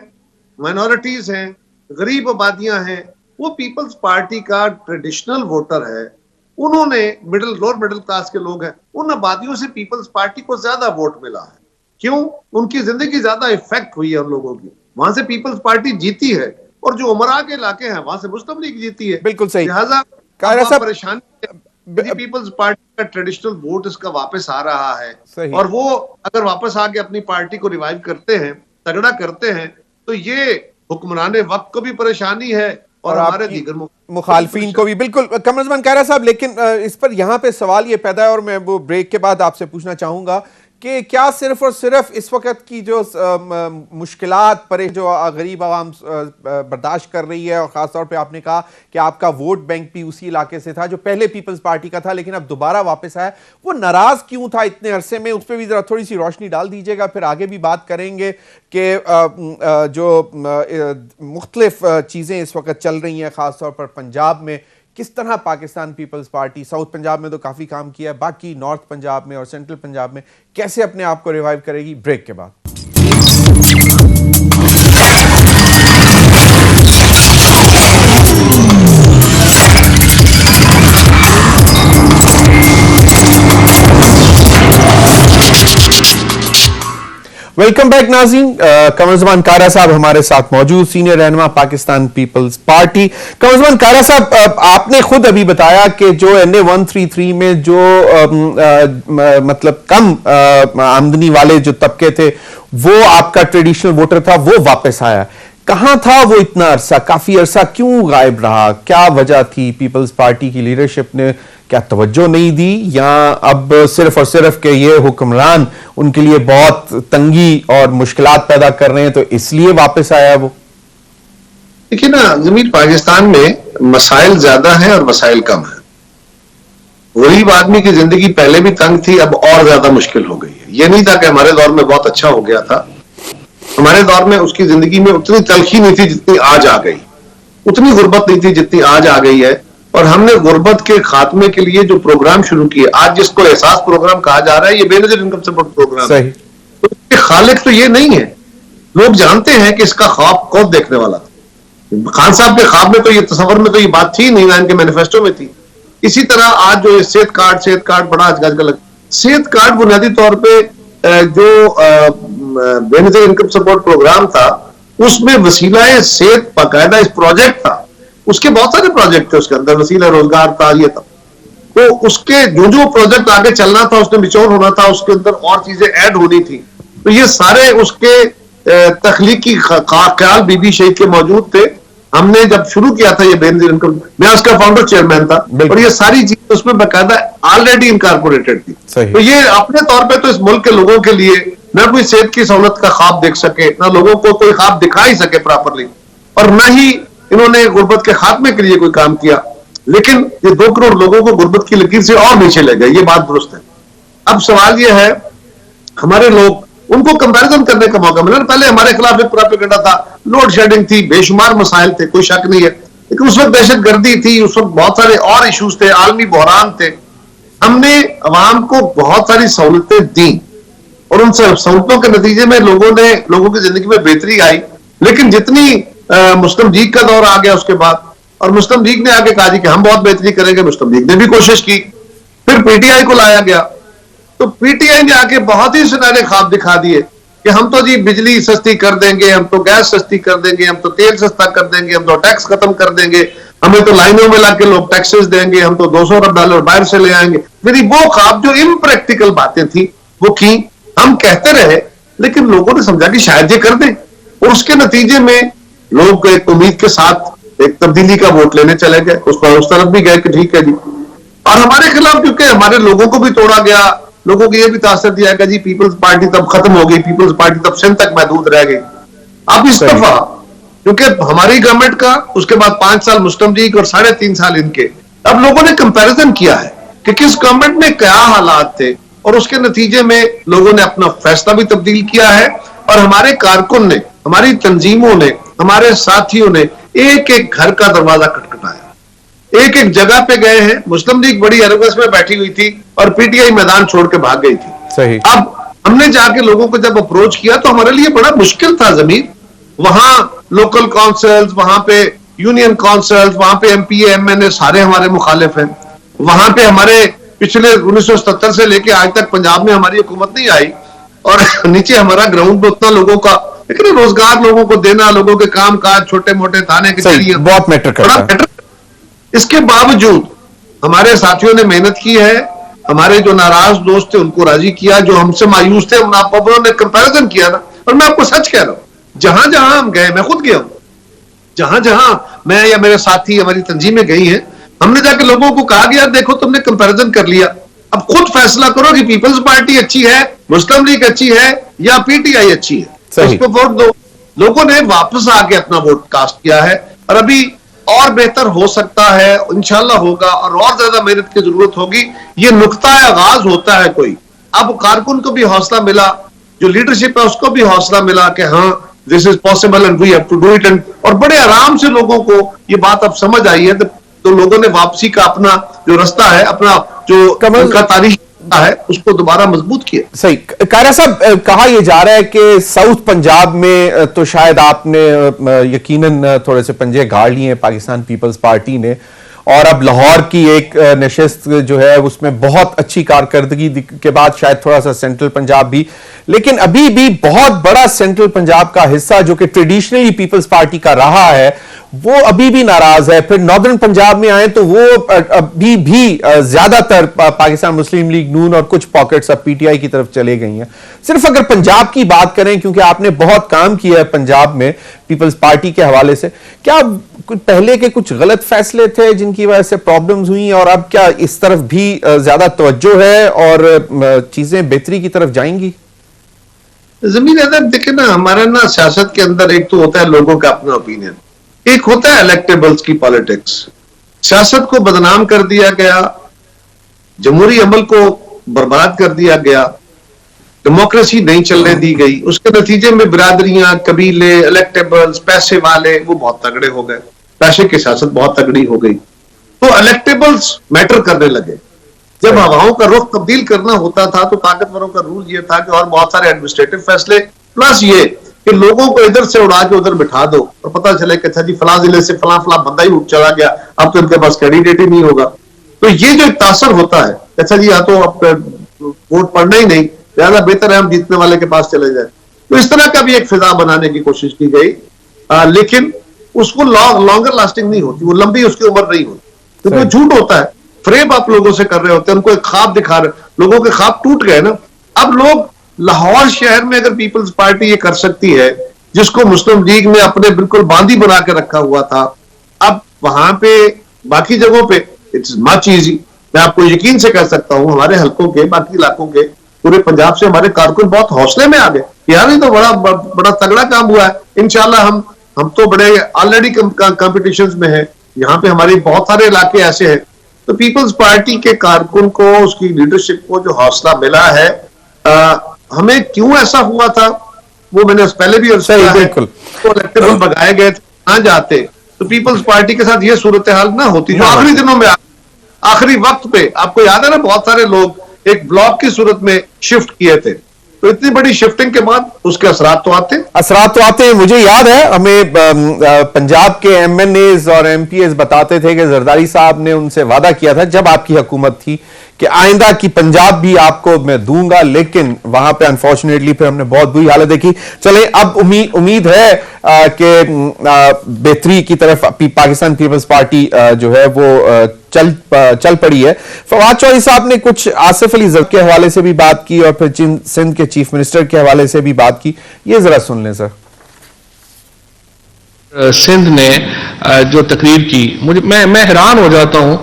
माइनॉरिटीज हैं, गरीब आबादियां हैं, वो पीपल्स पार्टी का ट्रेडिशनल वोटर है। उन्होंने लोअर मिडिल क्लास के लोग हैं, उन आबादियों से पीपल्स पार्टी को ज्यादा वोट मिला है। क्यों? उनकी जिंदगी ज्यादा इफेक्ट हुई है उन लोगों की, वहां से पीपल्स पार्टी जीती है। और जो उमरा के इलाके हैं वहां से मुस्लिम लीग जीती है। बिल्कुल सही। लिहाजा परेशानी पीपल्स पार्टी का ट्रेडिशनल वोट इसका वापस आ रहा है, और वो अगर वापस आके अपनी पार्टी को रिवाइव करते हैं, तगड़ा करते हैं, तो ये हुक्मरान वक्त को भी परेशानी है और हमारे दीगर मुखालफीन को भी। बिल्कुल कमरुज़्ज़मान कायरा साहब, लेकिन इस पर यहाँ पे सवाल ये पैदा है और मैं वो ब्रेक के बाद आपसे पूछना चाहूंगा कि क्या सिर्फ और सिर्फ इस वक्त की जो मुश्किलात पर जो गरीब आवाम बर्दाश्त कर रही है, और ख़ासतौर पे आपने कहा कि आपका वोट बैंक भी उसी इलाके से था जो पहले पीपल्स पार्टी का था लेकिन अब दोबारा वापस आया, वो नाराज़ क्यों था इतने अरसे में? उस पर भी ज़रा थोड़ी सी रोशनी डाल दीजिएगा, फिर आगे भी बात करेंगे कि जो मुख्तलिफ चीज़ें इस वक्त चल रही हैं, ख़ासतौर पर पंजाब में किस तरह Pakistan Peoples Party south Punjab में तो काफ़ी काम किया है, बाकी नॉर्थ पंजाब में और सेंट्रल पंजाब में कैसे अपने आप को रिवाइव करेगी। ब्रेक के बाद वेलकम बैक नाज़रीन। कमरुज़्ज़मान कायरा साहब हमारे साथ मौजूद, सीनियर रहनुमा पाकिस्तान पीपल्स पार्टी। कमरुज़्ज़मान कायरा साहब, आपने खुद अभी बताया कि जो NA 133 में जो मतलब कम आमदनी वाले जो तबके थे, वो आपका ट्रेडिशनल वोटर था, वो वापस आया। कहां था वो इतना अरसा? काफी अरसा क्यों गायब रहा? क्या वजह थी? पीपल्स पार्टी की लीडरशिप ने क्या तवज्जो नहीं दी, या अब सिर्फ और सिर्फ के ये हुक्मरान उनके लिए बहुत तंगी और मुश्किलात पैदा कर रहे हैं तो इसलिए वापस आया वो? देखिए ना जमीर, पाकिस्तान में मसाइल ज्यादा हैं और वसाइल कम है। गरीब आदमी की जिंदगी पहले भी तंग थी, अब और ज्यादा मुश्किल हो गई है। ये नहीं था कि हमारे दौर में बहुत अच्छा हो गया था, हमारे दौर में उसकी जिंदगी में उतनी तलखी नहीं थी जितनी आज आ गई, उतनी गुर्बत नहीं थी जितनी आज आ गई है। और हमने गुर्बत के खात्मे के लिए जो प्रोग्राम शुरू किए, आज जिसको एहसास प्रोग्राम कहा जा रहा है, ये बेनजीर इनकम सपोर्ट प्रोग्राम है। तो इसके खालिक तो ये नहीं है, लोग जानते हैं कि इसका ख्वाब कौन देखने वाला था। खान साहब के ख्वाब में तो ये तस्वर में तो ये बात थी नहीं, ना इनके मैनिफेस्टो में थी। इसी तरह आज जो सेहत कार्ड बड़ा आजकल सेहत कार्ड बुनियादी तौर पर जो बेनजीर इनकम सपोर्ट प्रोग्राम था, उसमें वसीला सेहत बाकायदा इस प्रोजेक्ट था, उसके बहुत सारे प्रोजेक्ट थे, उसके अंदर वसीला रोजगार था, ये था। तो उसके जो प्रोजेक्ट आगे चलना था, उसने मिचोर होना था, उसके अंदर और चीजें ऐड होनी थी। तो ये सारे उसके तख्लीकी ख्याल बीबी शहीद के मौजूद थे। हमने जब शुरू किया था ये बेनजीर इनकम, मैं उसका फाउंडर चेयरमैन था, और ये सारी चीजें उसमें बाकायदा ऑलरेडी इनकॉर्पोरेटेड थी। तो ये अपने तौर पर तो इस मुल्क के लोगों के लिए न कोई सेहत की सहूलत का ख्वाब देख सके, ना लोगों को कोई ख्वाब दिखा ही सके प्रॉपरली, और न ही इन्होंने गुर्बत के खात्मे के लिए कोई काम किया। लेकिन ये 2 करोड़ लोगों को गुर्बत की लकीर से और नीचे ले गए, ये बात दुरुस्त है। अब सवाल ये है, हमारे लोग, उनको कंपैरिजन करने का मौका मिला। पहले हमारे खिलाफ एक प्रोपेगेंडा था, लोड शेडिंग थी, बेशुमार मसाइल थे, कोई शक नहीं है, लेकिन उस वक्त दहशतगर्दी थी, उस वक्त बहुत सारे और इश्यूज थे, आलमी बहरान थे। हमने अवाम को बहुत सारी सहूलतें दी और उन सहूलतों के नतीजे में लोगों की जिंदगी में बेहतरी आई। लेकिन जितनी मुस्लिम लीग का दौर आ गया उसके बाद, और मुस्लिम लीग ने आगे कहा कि हम बहुत बेहतरी करेंगे, मुस्लिम लीग ने भी कोशिश की, फिर पीटीआई को लाया गया। तो पीटीआई ने आके बहुत ही सुनहरे ख्वाब दिखा दिए कि हम तो जी बिजली सस्ती कर देंगे, हम तो गैस सस्ती कर देंगे, हम तो तेल सस्ता कर देंगे, हम तो टैक्स खत्म कर देंगे, हमें तो लाइनों में लाके लोग टैक्सेस देंगे, हम तो 200 अरब डॉलर बाहर से ले आएंगे। मेरी वो ख्वाब जो इम्प्रैक्टिकल बातें थी वो की, हम कहते रहे, लेकिन लोगों ने समझा कि शायद ये कर दें, और उसके नतीजे में लोग एक उम्मीद के साथ एक तब्दीली का वोट लेने चले गए, उस तरफ भी गए कि ठीक है जी। और हमारे खिलाफ क्योंकि हमारे लोगों को भी तोड़ा गया, लोगों को यह भी तासर दिया कि जी पीपल्स पार्टी तब खत्म हो गई, पीपल्स पार्टी तब सिंध तक महदूद रह गई। अब इस दफा क्योंकि हमारी गवर्नमेंट का उसके बाद 5 साल मुस्लिम लीग और 3.5 साल इनके, अब लोगों ने कंपैरिजन किया है कि किस गवर्नमेंट में क्या हालात थे, और उसके नतीजे में लोगों ने अपना फैसला भी तब्दील किया है। और हमारे कारकुन ने, हमारी तंजीमों ने, हमारे साथियों ने एक एक घर का दरवाजा खटखटाया, एक एक जगह पे गए हैं। मुस्लिम लीग बड़ी अरगस में बैठी हुई थी और पीटीआई मैदान छोड़ के भाग गई थी। सही। अब हमने जाके लोगों को जब अप्रोच किया तो हमारे लिए बड़ा मुश्किल था जमीर। वहां लोकल काउंसिल्स, वहां पे यूनियन काउंसिल्स, वहां पे एमपी एमएनए सारे हमारे मुखालिफ हैं। वहां पे हमारे पिछले 1977 से लेके आज तक पंजाब में हमारी हुकूमत नहीं आई और नीचे हमारा ग्राउंड पे उतना लोगों का, लेकिन रोजगार लोगों को देना, लोगों के काम काज, छोटे मोटे थाने के सही, बहुत मैटर करता है। इसके बावजूद हमारे साथियों ने मेहनत की है। हमारे जो नाराज दोस्त थे उनको राजी किया, जो हमसे मायूस थे उन्होंने कंपैरिजन किया ना। और मैं आपको सच कह रहा हूं, जहां जहां हम गए, मैं खुद गया हूं, जहां जहां मैं या मेरे साथी हमारी तंजीमें गई हैं, हमने जाके लोगों को कहा कि यार देखो तुमने कंपैरिजन कर लिया, अब खुद फैसला करो कि पीपल्स पार्टी अच्छी है, मुस्लिम लीग अच्छी है या पीटीआई अच्छी है, उस पर वोट दो। लोगों ने वापस आके अपना वोट कास्ट किया है और अभी और बेहतर हो सकता है, इंशाल्लाह होगा और ज्यादा मेहनत की जरूरत होगी। ये नुक्ता आगाज होता है कोई। अब कारकुन को भी हौसला मिला, जो लीडरशिप है उसको भी हौसला मिला कि हाँ this is possible and we have to do it, and और बड़े आराम से लोगों को ये बात अब समझ आई है। तो लोगों ने वापसी का अपना जो रास्ता है, अपना जो उनका तारीख है, उसको दोबारा मजबूत किया। सही। कायरा साहब, कहा यह जा रहा है कि साउथ पंजाब में तो शायद आपने यकीनन थोड़े से पंजे गाड़ लिए हैं पाकिस्तान पीपल्स पार्टी ने, और अब लाहौर की एक नशिस्त जो है उसमें बहुत अच्छी कारकर्दगी के बाद शायद थोड़ा सा सेंट्रल पंजाब भी, लेकिन अभी भी बहुत बड़ा सेंट्रल पंजाब का हिस्सा जो कि ट्रेडिशनली पीपल्स पार्टी का रहा है वो अभी भी नाराज है। फिर नॉर्दर्न पंजाब में आए तो वो अभी भी ज्यादातर पाकिस्तान मुस्लिम लीग नून और कुछ पॉकेट्स अब पीटीआई की तरफ चले गई हैं। सिर्फ अगर पंजाब की बात करें, क्योंकि आपने बहुत काम किया है पंजाब में पीपल्स पार्टी के हवाले से, क्या पहले के कुछ गलत फैसले थे जिनकी वजह से प्रॉब्लम्स हुई और अब क्या इस तरफ भी ज्यादा तवज्जो है और चीजें बेहतरी की तरफ जाएंगी? जमीन अदब देखे ना, हमारा ना सियासत के अंदर एक तो होता है लोगों का अपना ओपिनियन, एक होता है इलेक्टेबल्स की पॉलिटिक्स। सियासत को बदनाम कर दिया गया, जमहूरी अमल को बर्बाद कर दिया गया, डेमोक्रेसी नहीं चलने दी गई, उसके नतीजे में बिरादरियां, कबीले, इलेक्टेबल्स, पैसे वाले वो बहुत तगड़े हो गए, पैसे की सियासत बहुत तगड़ी हो गई, तो इलेक्टेबल्स मैटर करने लगे। जब हवाओं का रुख तब्दील करना होता था तो ताकतवरों का रूल ये था कि और बहुत सारे एडमिनिस्ट्रेटिव फैसले, प्लस ये कि लोगों को इधर से उड़ा के उधर बिठा दो और पता चले कि अच्छा जी फला जिले से फला फला बंदा ही उठ चला गया, अब तो इनके पास कैंडिडेट ही नहीं होगा। तो ये जो एक तासर होता है, अच्छा जी यहाँ तो अब वोट पड़ना ही नहीं, ज्यादा बेहतर है हम जीतने वाले के पास चले जाए, तो इस तरह का भी एक फिजा बनाने की कोशिश की गई। लेकिन उसको लॉन्गर लास्टिंग नहीं होती, वो लंबी उसकी उम्र नहीं होती, क्योंकि वो झूठ होता है। फ्रेब आप लोगों से कर रहे होते हैं, उनको एक ख्वाब दिखा रहे, लोगों के ख्वाब टूट गए ना। अब लोग लाहौर शहर में अगर पीपल्स पार्टी ये कर सकती है, जिसको मुस्लिम लीग ने अपने बिल्कुल बांदी बना के रखा हुआ था, अब वहां पे बाकी जगहों पे इट्स मच इजी। मैं आपको यकीन से कह सकता हूं, हमारे हलकों के बाकी इलाकों के पूरे पंजाब से हमारे कारकुन बहुत हौसले में आ गए, यार ये तो बड़ा तगड़ा काम हुआ है। इंशाल्लाह हम तो बड़े ऑलरेडी कॉम्पिटिशन में है, यहाँ पे हमारे बहुत सारे इलाके ऐसे हैं। तो पीपल्स पार्टी के कारकुन को, उसकी लीडरशिप को जो हौसला मिला है, हमें क्यों ऐसा हुआ था वो मैंने पहले भी अर्ज किया है। तो इलेक्टेबल भगाए गए ना जाते तो पीपल्स पार्टी के साथ ये सूरत हाल ना होती, जो आखिरी दिनों में, आखिरी वक्त पे, आपको याद है ना, बहुत सारे लोग एक ब्लॉक की सूरत में शिफ्ट किए थे। तो इतनी बड़ी शिफ्टिंग के बाद उसके असरात तो आते हैं। मुझे याद है हमें पंजाब के एमएनएज और एमपीएस बताते थे कि जरदारी साहब ने उनसे वादा किया था जब आपकी हुकूमत थी कि आइंदा की पंजाब भी आपको मैं दूंगा, लेकिन वहां पे अनफॉर्चुनेटली फिर हमने बहुत बुरी हालत देखी। चले अब उम्मीद है कि बेहतरी की तरफ पाकिस्तान पीपल्स पार्टी जो है वो चल पड़ी है। फवाद चौधरी साहब ने कुछ आसिफ अली जरदारी के हवाले से भी बात की और फिर सिंध के चीफ मिनिस्टर के हवाले से भी बात की, ये जरा सुन लें सर। सिंध ने जो तकरीर की, मैं हैरान हो जाता हूं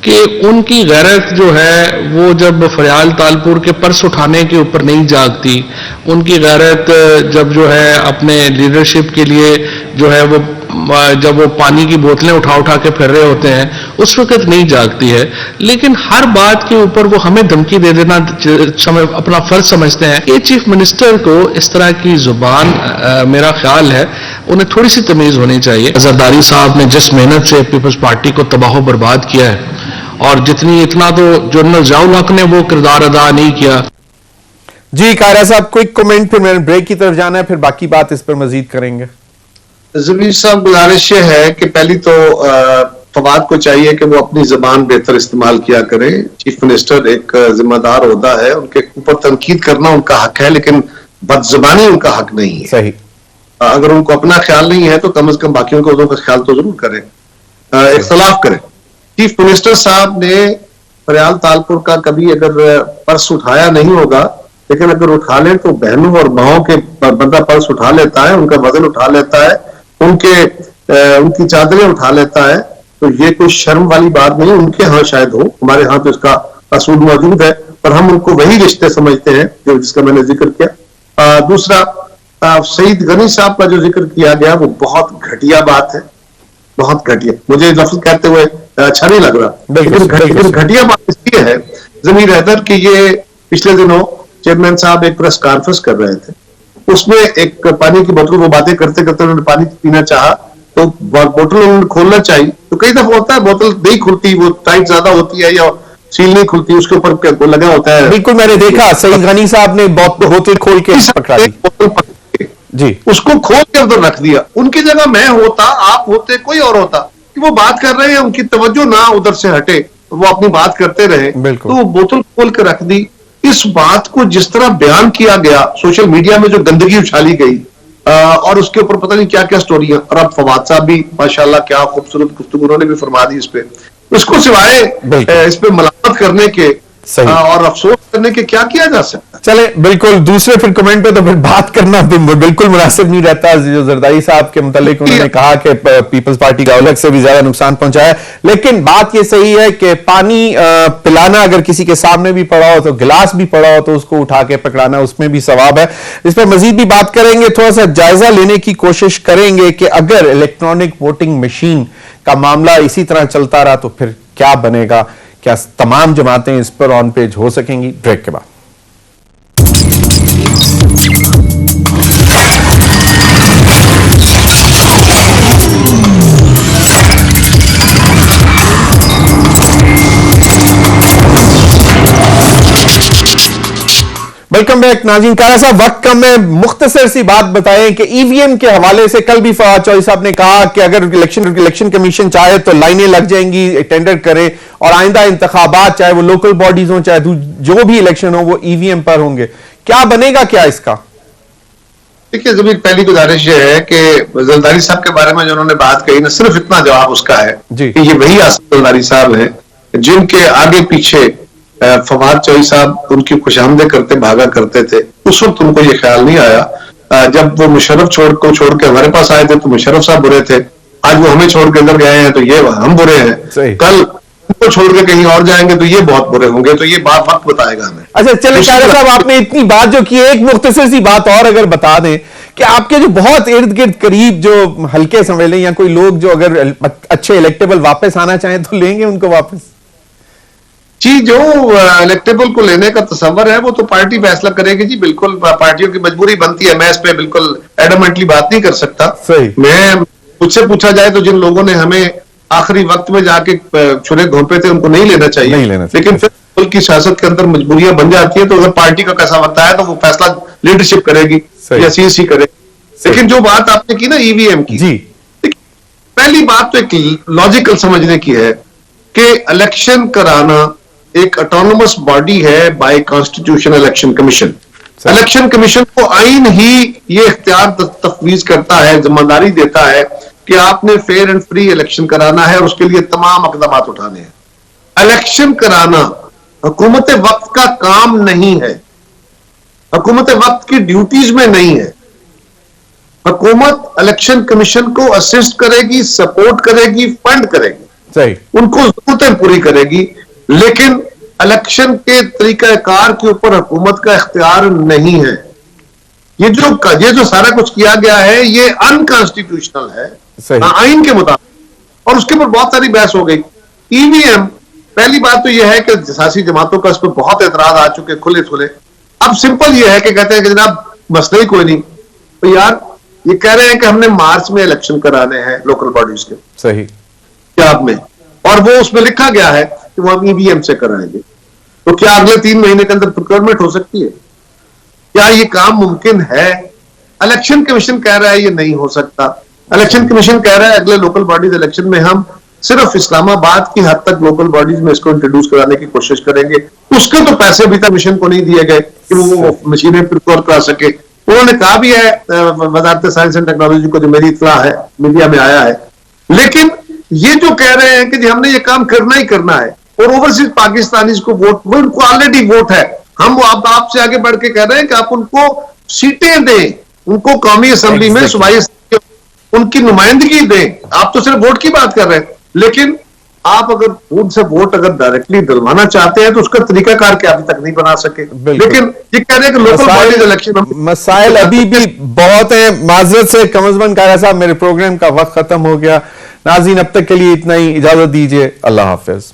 कि उनकी गैरत जो है वो जब फरियाल तालपुर के पर्स उठाने के ऊपर नहीं जागती, उनकी गैरत जब जो है अपने लीडरशिप के लिए जो है वो जब वो पानी की बोतलें उठा उठा के फिर रहे होते हैं उस वक्त नहीं जागती है, लेकिन हर बात के ऊपर वो हमें धमकी दे देना अपना फर्ज समझते हैं। ये चीफ मिनिस्टर को इस तरह की जुबान मेरा ख्याल है उन्हें थोड़ी सी तमीज होनी चाहिए। जरदारी साहब ने जिस मेहनत से पीपल्स पार्टी को तबाह बर्बाद किया है और इतना तो जनरल जियाउल हक ने वो किरदार अदा नहीं किया। जी कायरा साहब, क्विक कमेंट, फिर मैंने ब्रेक की तरफ जाना है, फिर बाकी बात इस पर मजीद करेंगे। जमीर साहब, गुजारिश ये है कि पहली तो फवाद को चाहिए कि वो अपनी जबान बेहतर इस्तेमाल किया करें। चीफ मिनिस्टर एक जिम्मेदार ओहदा है, उनके ऊपर तनकीद करना उनका हक है, लेकिन बदजुबानी उनका हक नहीं है। सही। अगर उनको अपना ख्याल नहीं है तो कम से कम बाकियों के का ख्याल तो जरूर करें, इख्तलाफ करें। चीफ मिनिस्टर साहब ने फरियाल तालपुर का कभी अगर पर्स उठाया नहीं होगा, लेकिन अगर उठा ले तो बहनों और माओं के बंदा पर्स उठा लेता है, उनका वजन उठा लेता है, उनकी चादरें उठा लेता है, तो ये कोई शर्म वाली बात नहीं। उनके यहाँ शायद हो, हमारे यहाँ तो इसका असूल मौजूद है, पर हम उनको वही रिश्ते समझते हैं जो जिसका मैंने जिक्र किया। दूसरा, सईद गनी साहब का जो जिक्र किया गया वो बहुत घटिया बात है, बहुत घटिया। मुझे लफ्ज कहते हुए अच्छा नहीं लग रहा, लेकिन घटिया बात इसलिए है जमीर हैदर कि ये पिछले दिनों चेयरमैन साहब एक प्रेस कॉन्फ्रेंस कर रहे थे, उसमें एक पानी की बोतल वो बातें करते करते उन्होंने पानी पीना चाहा तो बोतल उन्होंने खोलना चाहिए, तो कई दफा होता है बोतल नहीं खुलती, वो टाइट ज्यादा होती है या सील नहीं खुलती, उसके ऊपर लगा होता है। बिल्कुल, मैंने देखा सईद गनी साहब ने बोतल खोल के पकड़ा दी जी, उसको खोल के उधर रख दिया। उनकी जगह मैं होता, आप होते, कोई और होता, कि वो बात कर रहे हैं, उनकी तवज्जो ना उधर से हटे, वो अपनी बात करते रहे, तो वो बोतल खोल के रख दी। इस बात को जिस तरह बयान किया गया सोशल मीडिया में, जो गंदगी उछाली गई और उसके ऊपर पता नहीं क्या क्या स्टोरियां, और अब फवाद साहब भी माशाल्लाह क्या खूबसूरत गुफ्तगू उन्होंने भी फरमा दी इस पे। इसको सिवाय इस पे मलामत करने के और अफसोस करने के क्या किया जा सकता है? चले बिल्कुल दूसरे फिर कमेंट पे तो फिर बात करना बिल्कुल मुनासिब नहीं रहता। जो जरदारी साहब के मुतालिक उन्होंने कहा कि पीपल्स पार्टी का अलग से भी ज्यादा नुकसान पहुंचाया, लेकिन बात ये सही है कि पानी पिलाना अगर किसी के सामने भी पड़ा हो, तो गिलास भी पड़ा हो तो उसको उठा के पकड़ाना, उसमें भी सवाब है। इस पर मजीद भी बात करेंगे, थोड़ा सा जायजा लेने की कोशिश करेंगे कि अगर इलेक्ट्रॉनिक वोटिंग मशीन का मामला इसी तरह चलता रहा तो फिर क्या बनेगा, क्या तमाम जमातें इस पर ऑन पेज हो सकेंगी। ब्रेक के बाद वेलकम बैक नाज़रीन। कारा साहब, वक्त कम है, मुख्तसर सी बात बताएं कि ईवीएम के हवाले से कल भी फवाद चौधरी साहब ने कहा कि अगर इलेक्शन कमीशन चाहे तो लाइनें लग जाएंगी, टेंडर करे, और आइंदा इंतखाबात चाहे वो लोकल बॉडीज हो चाहे जो भी इलेक्शन हो वो ईवीएम पर होंगे। क्या बनेगा क्या इसका? देखिए जमीर, पहली गुजारिश ये है कि जरदारी साहब के बारे में जो उन्होंने बात कही ना, सिर्फ इतना जवाब उसका है कि ये वही आसिफ जरदारी साहब है जिनके आगे पीछे फवाद चौधरी साहब उनकी खुशामदे करते भागा करते थे। उस वक्त उनको ये ख्याल नहीं आया। जब वो मुशर्रफ छोड़ के हमारे पास आए थे तो मुशर्रफ साहब बुरे थे, आज वो हमें छोड़ के अंदर गए हैं तो ये हम बुरे हैं, कल उनको छोड़ के कहीं और जाएंगे तो ये बहुत बुरे होंगे। तो ये बात वक्त बताएगा हमें। अच्छा चलिए कारा साहब, आपने इतनी बात जो की, एक मुख्तसर सी बात और अगर बता दें कि आपके जो बहुत इर्द गिर्द करीब जो हल्के समझ लें या कोई लोग जो अगर अच्छे इलेक्टेबल वापस आना चाहें तो लेंगे उनको वापस? जी, जो इलेक्टेबल को लेने का तस्वर है वो तो पार्टी फैसला करेगी जी। बिल्कुल पार्टियों की मजबूरी बनती है, मैं इस पे बिल्कुल एडमेंटली बात नहीं कर सकता। मैं मुझसे पूछा जाए तो जिन लोगों ने हमें आखिरी वक्त में जाके छुरे घोंपे थे उनको नहीं लेना चाहिए, लेकिन फिर मुल्क की सियासत के अंदर मजबूरियां बन जाती है, तो अगर पार्टी का कैसा वक्त है तो वो फैसला लीडरशिप करेगी या सीएसी करेगी। लेकिन जो बात आपने की ना ईवीएम की, पहली बात तो एक लॉजिकल समझने की है कि इलेक्शन कराना एक ऑटोनोमस बॉडी है bye constitution election commission. Election commission को आईन ही ये इख्तियार तफवीज करता है, जिम्मेदारी देता है कि आपने फेयर एंड फ्री इलेक्शन कराना है और उसके लिए तमाम इक़दाम उठाने हैं। इलेक्शन कराना हुकूमत वक्त का काम नहीं है, हुकूमत वक्त की ड्यूटीज में नहीं है। हुकूमत इलेक्शन कमीशन को असिस्ट करेगी, सपोर्ट करेगी, फंड करेगी, उनको जरूरतें पूरी करेगी, लेकिन इलेक्शन के तरीकाकार के ऊपर हुकूमत का इख्तियार नहीं है। ये जो सारा कुछ किया गया है ये अनकॉन्स्टिट्यूशनल है सही। आइन के मुताबिक, और उसके ऊपर बहुत सारी बहस हो गई। ईवीएम, पहली बात तो यह है कि सियासी जमातों का इस पर बहुत एतराज आ चुके खुले खुले। अब सिंपल ये है कि कहते हैं कि जनाब मसला ही कोई नहीं, तो यार ये कह रहे हैं कि हमने मार्च में इलेक्शन कराने हैं लोकल बॉडीज के, सही, पंजाब में, और वो उसमें लिखा गया है कि वो हम ईवीएम से कराएंगे। तो क्या अगले 3 महीने के अंदर प्रोक्योरमेंट हो सकती है? क्या ये काम मुमकिन है? इलेक्शन कमीशन कह रहा है ये नहीं हो सकता। इलेक्शन कमीशन कह रहा है अगले लोकल बॉडीज इलेक्शन में हम सिर्फ इस्लामाबाद की हद तक लोकल बॉडीज में इसको इंट्रोड्यूस कराने की कोशिश करेंगे। उसके तो पैसे अभी तक कमीशन को नहीं दिए गए कि वो मशीनें प्रिक्योर करा सके। उन्होंने कहा भी है वजारत साइंस एंड टेक्नोलॉजी को, जो मेरी इत्तला है, मीडिया में आया है। लेकिन ये जो कह रहे हैं कि जी हमने ये काम करना ही करना है, और ओवरसीज पाकिस्तानीज को वोट, वो उनको ऑलरेडी वोट है, हम वो आपसे आगे बढ़ के कह रहे हैं कि आप उनको सीटें दें, उनको कौमी असेंबली में सूबाई उनकी नुमाइंदगी दें। आप तो सिर्फ वोट की बात कर रहे हैं, लेकिन आप अगर उनसे वोट अगर डायरेक्टली दिलवाना चाहते हैं तो उसका तरीकाकार क्या अभी तक नहीं बना सके। लेकिन ये कह रहे हैं कि लोकल बॉडीज इलेक्शन मसाइल अभी भी बहुत है। माजरत से कमजमन कारा साहब, मेरे प्रोग्राम का वक्त खत्म हो गया। नाज़रीन, अब तक के लिए इतना ही, इजाजत दीजिए, अल्लाह हाफिज।